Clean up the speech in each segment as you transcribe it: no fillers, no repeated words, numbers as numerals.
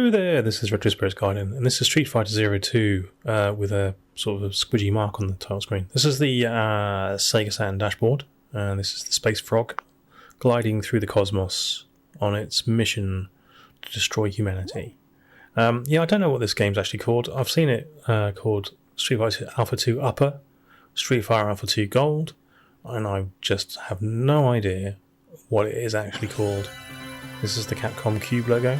Hello there, this is Retro Spirits Guardian, and this is Street Fighter Zero 2 with a sort of a squidgy mark on the title screen. This is the Sega Saturn dashboard, and this is the Space Frog gliding through the cosmos on its mission to destroy humanity. Yeah, I don't know what this game's actually called. I've seen it called Street Fighter Alpha 2 Upper, Street Fighter Alpha 2 Gold, and I just have no idea what it is actually called. This is the Capcom Cube logo.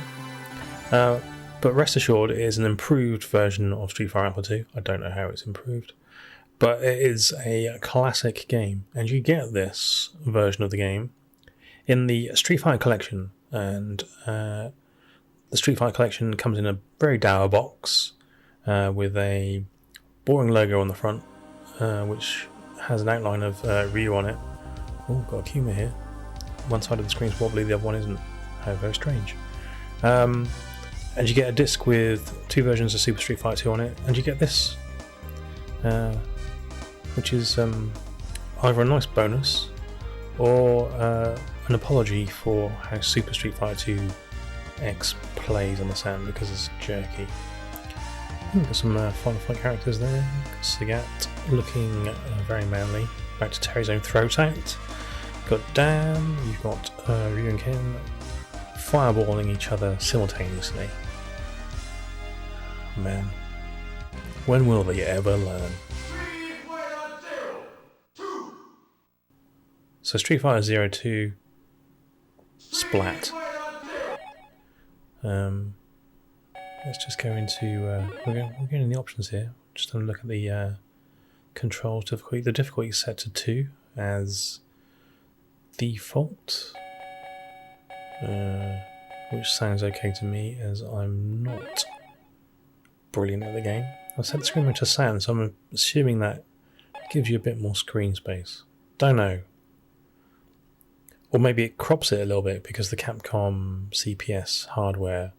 But rest assured, it is an improved version of Street Fighter Alpha 2. I don't know how it's improved, but it is a classic game, and you get this version of the game in the Street Fighter Collection, and the Street Fighter Collection comes in a very dour box with a boring logo on the front, which has an outline of Ryu on it. Oh, got a Kuma here. One side of the screen's wobbly, the other one isn't. How very strange. And you get a disc with two versions of Super Street Fighter 2 on it, and you get this, which is either a nice bonus or an apology for how Super Street Fighter 2 X plays on the Saturn because it's jerky. Got some Final Fight characters there. Sagat looking very manly, about to tear his own throat out. Got Dan, you've got Ryu and Ken fireballing each other simultaneously. Man, when will they ever learn? So Street Fighter Zero 2 Splat. Let's just go into we're going in the options here. Just have a look at the control difficulty. The difficulty is set to 2 as default, which sounds okay to me as I'm not brilliant at the game. I've set the screen to Saturn, so I'm assuming that gives you a bit more screen space. Don't know. Or maybe it crops it a little bit because the Capcom CPS hardware,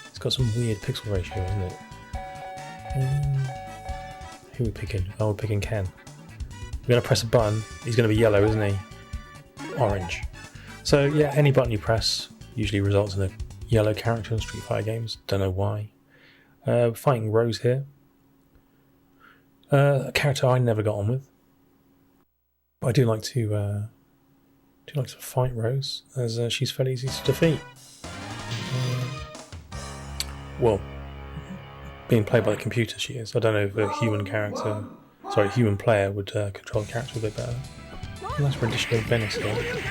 it's got some weird pixel ratio, isn't it? Who are we picking? Oh, we're picking Ken. We're going to press a button. He's going to be yellow, isn't he? Orange. So yeah, any button you press usually results in a yellow character in Street Fighter games. Don't know why. Fighting Rose here. A character I never got on with. But I do like to fight Rose, as she's fairly easy to defeat. Well, being played by the computer she is. I don't know if a human player would control the character a bit better. Nice rendition of Venice here.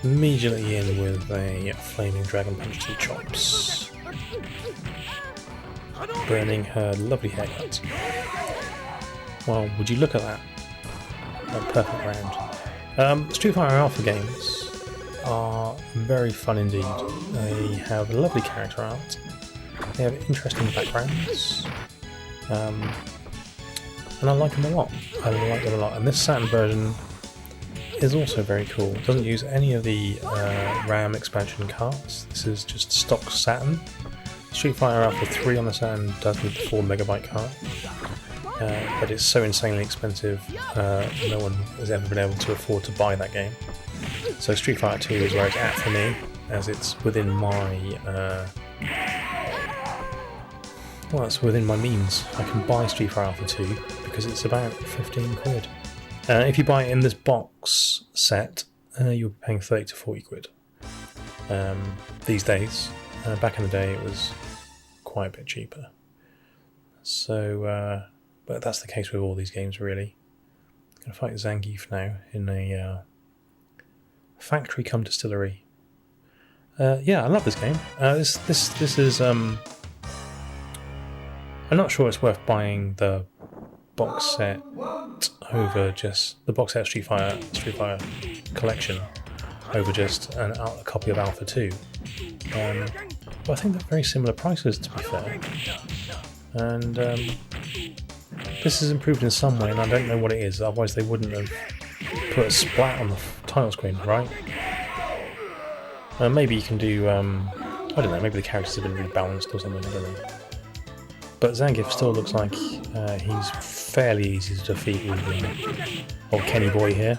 Immediately in with a flaming dragon punch to the chops, burning her lovely haircut. Well, would you look at that? A perfect round. Street Fighter Alpha games are very fun indeed. They have lovely character art. They have interesting backgrounds. And I like them a lot. And this Saturn version is also very cool. It doesn't use any of the RAM expansion cards. This is just stock Saturn. Street Fighter Alpha 3 on the Saturn does need the 4MB card, but it's so insanely expensive, no one has ever been able to afford to buy that game. So Street Fighter 2 is where it's at for me, as it's within my well, it's within my means. I can buy Street Fighter Alpha 2 because it's about 15 quid. If you buy it in this box set, you'll be paying 30 to 40 quid. These days, back in the day, it was quite a bit cheaper. So, but that's the case with all these games, really. I'm going to fight Zangief now in a factory cum distillery. Yeah, I love this game. This is I'm not sure it's worth buying the box set over just the box set of Street Fighter Collection over just a copy of Alpha 2. But I think they're very similar prices, to be fair. And this is improved in some way, and I don't know what it is. Otherwise, they wouldn't have put a splat on the title screen, right? Maybe you can do I don't know. Maybe the characters have been rebalanced or something. I don't know. But Zangief still looks like he's fairly easy to defeat with old Kenny Boy here.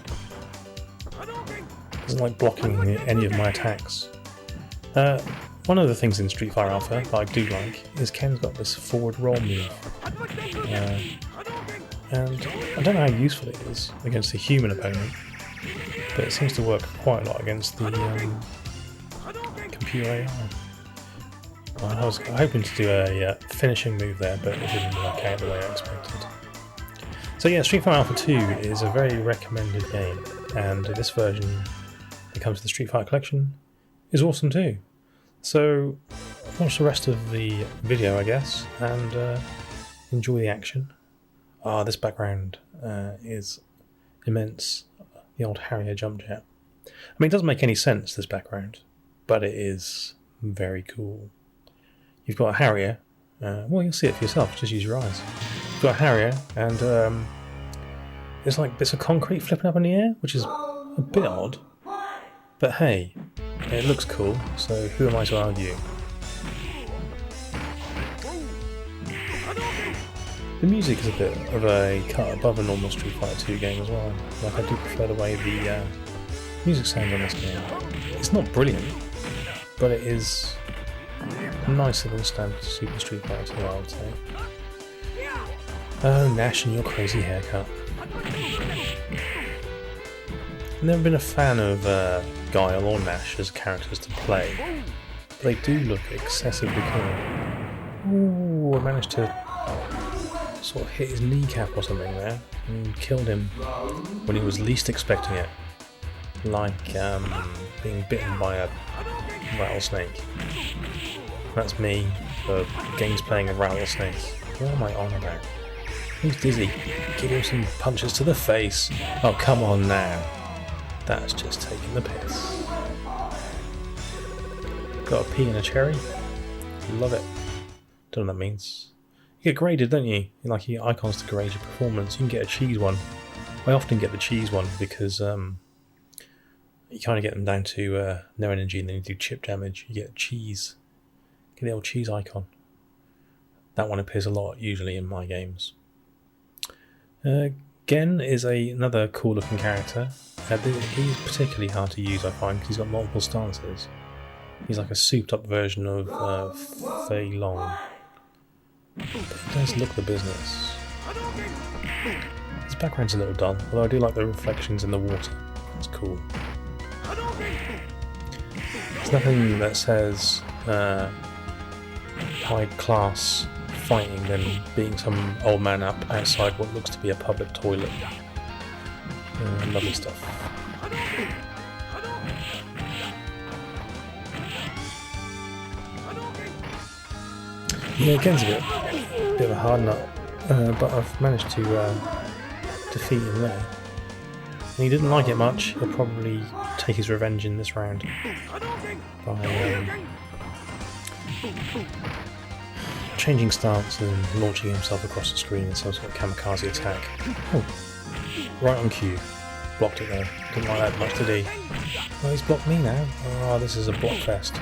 Doesn't like blocking any of my attacks. one of the things in Street Fighter Alpha that I do like is Ken's got this forward roll move. And I don't know how useful it is against a human opponent, but it seems to work quite a lot against the computer AI. I was hoping to do a finishing move there, but it didn't work out the way I expected. So yeah, Street Fighter Alpha 2 is a very recommended game, and this version that comes with the Street Fighter Collection is awesome too. So watch the rest of the video, I guess, and enjoy the action. This background is immense. The old Harrier jump jet. I mean, it doesn't make any sense, this background, but it is very cool. You've got a Harrier. Well, you'll see it for yourself. Just use your eyes. You've got a Harrier, and it's like bits of concrete flipping up in the air, which is a bit odd. But hey, it looks cool, so who am I to argue? The music is a bit of a cut above a normal Street Fighter 2 game as well. Like, I do prefer the way the music sounds on this game. It's not brilliant, but it is nicer than standard Super Street Fighter 2, I would say. Oh, Nash and your crazy haircut. I've never been a fan of Guile or Nash as characters to play, but they do look excessively cool. Ooh, I managed to sort of hit his kneecap or something there and killed him when he was least expecting it, like being bitten by a rattlesnake. That's me for games playing a rattlesnake. What am I on about? He's dizzy. Give him some punches to the face. Oh, come on now. That's just taking the piss. Got a pea and a cherry? Love it. Don't know what that means. You get graded, don't you? Like, you get icons to grade your performance. You can get a cheese one. I often get the cheese one because you kind of get them down to no energy, and then you do chip damage. You get cheese. Get the old cheese icon. That one appears a lot, usually, in my games. Gen is another cool looking character. He's particularly hard to use, I find, because he's got multiple stances. He's like a souped up version of Fei Long. But it does look the business. His background's a little dull, although I do like the reflections in the water. It's cool. There's nothing that says high class fighting than being some old man up outside what looks to be a public toilet. Lovely stuff. Yeah, Gen's a bit of a hard nut, but I've managed to defeat him there. And he didn't like it much. He'll probably take his revenge in this round by changing stance and launching himself across the screen in some sort of kamikaze attack. Oh, right on cue. Blocked it there. Didn't like that much, did he? Oh, he's blocked me now. Oh, this is a block fest.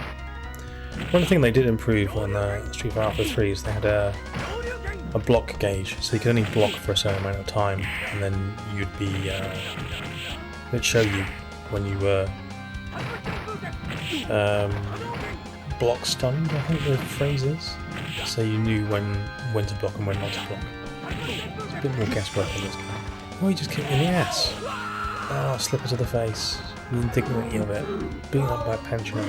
One thing they did improve on Street Fighter Alpha 3 is they had a block gauge, so you could only block for a certain amount of time, and then you'd be it'd show you when you were block stunned, I think the phrase is, so you knew when to block and when not to block. It's a bit more guesswork on this guy. Oh, he just kicked me in the ass. Oh, slipper to the face. The indignity of it. Being up by Pancho.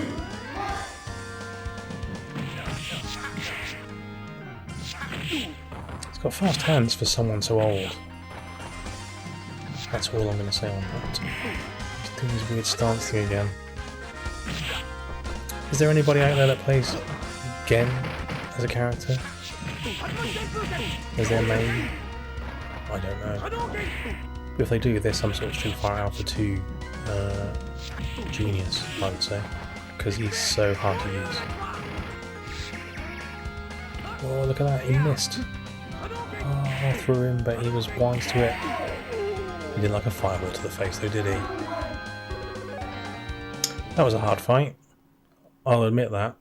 He's got fast hands for someone so old. That's all I'm going to say on that. He's doing his weird stance thing again. Is there anybody out there that plays Gen as a character? As their main? I don't know. But if they do, there's some sort of Street Fighter Alpha 2 genius, I would say. Because he's so hard to use. Oh, look at that, he missed. Oh, I threw him, but he was wise to it. He didn't like a fireball to the face though, did he? That was a hard fight. I'll admit that.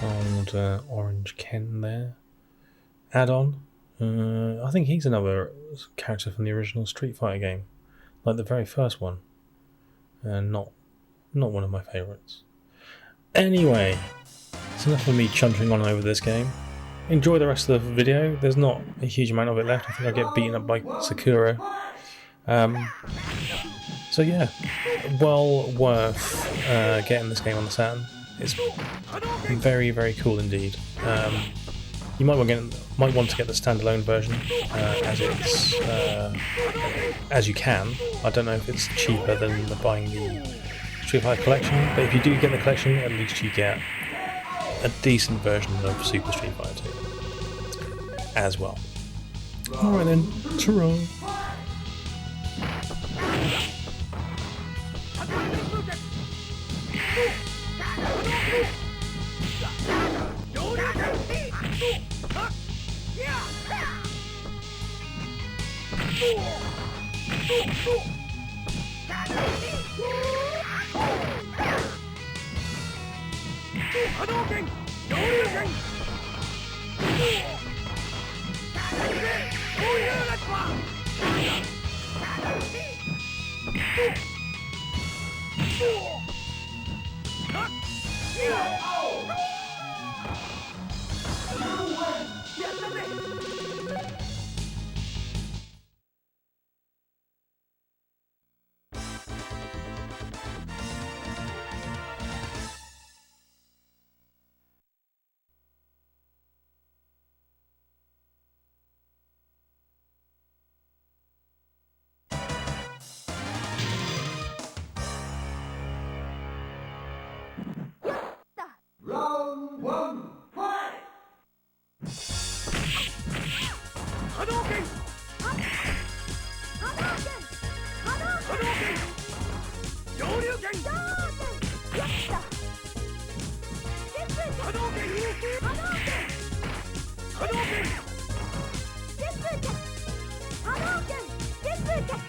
Old orange Ken there. Add-on. I think he's another character from the original Street Fighter game. Like the very first one. and not one of my favourites. Anyway, it's enough of me chuntering on over this game. Enjoy the rest of the video. There's not a huge amount of it left. I think I get beaten up by Sakura. So yeah, well worth getting this game on the Saturn. It's very, very cool indeed. You might want to get the standalone version, as you can. I don't know if it's cheaper than buying the Street Fighter collection, but if you do get the collection, at least you get a decent version of Super Street Fighter 2 as well. Alright then, ta-ra! Round one, fight! Hadouken! Hadouken! Hadouken! Shoryuken! Yatta! Hadouken! Hadouken! Hadouken! Hadouken! Shoryuken! Hadouken!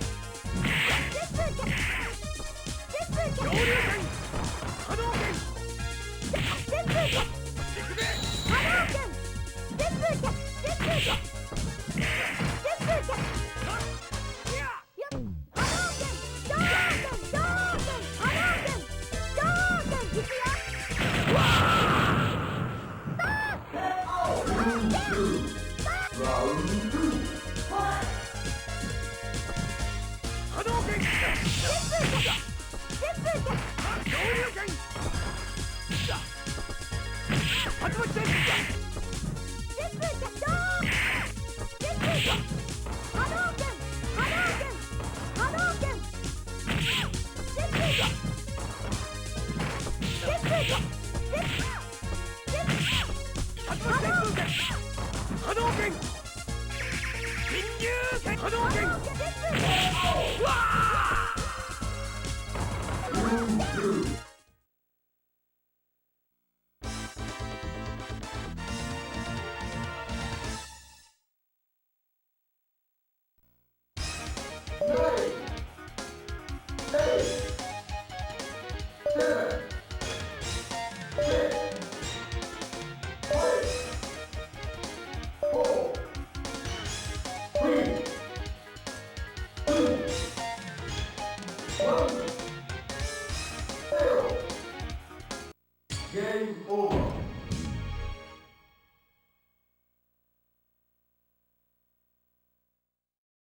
No!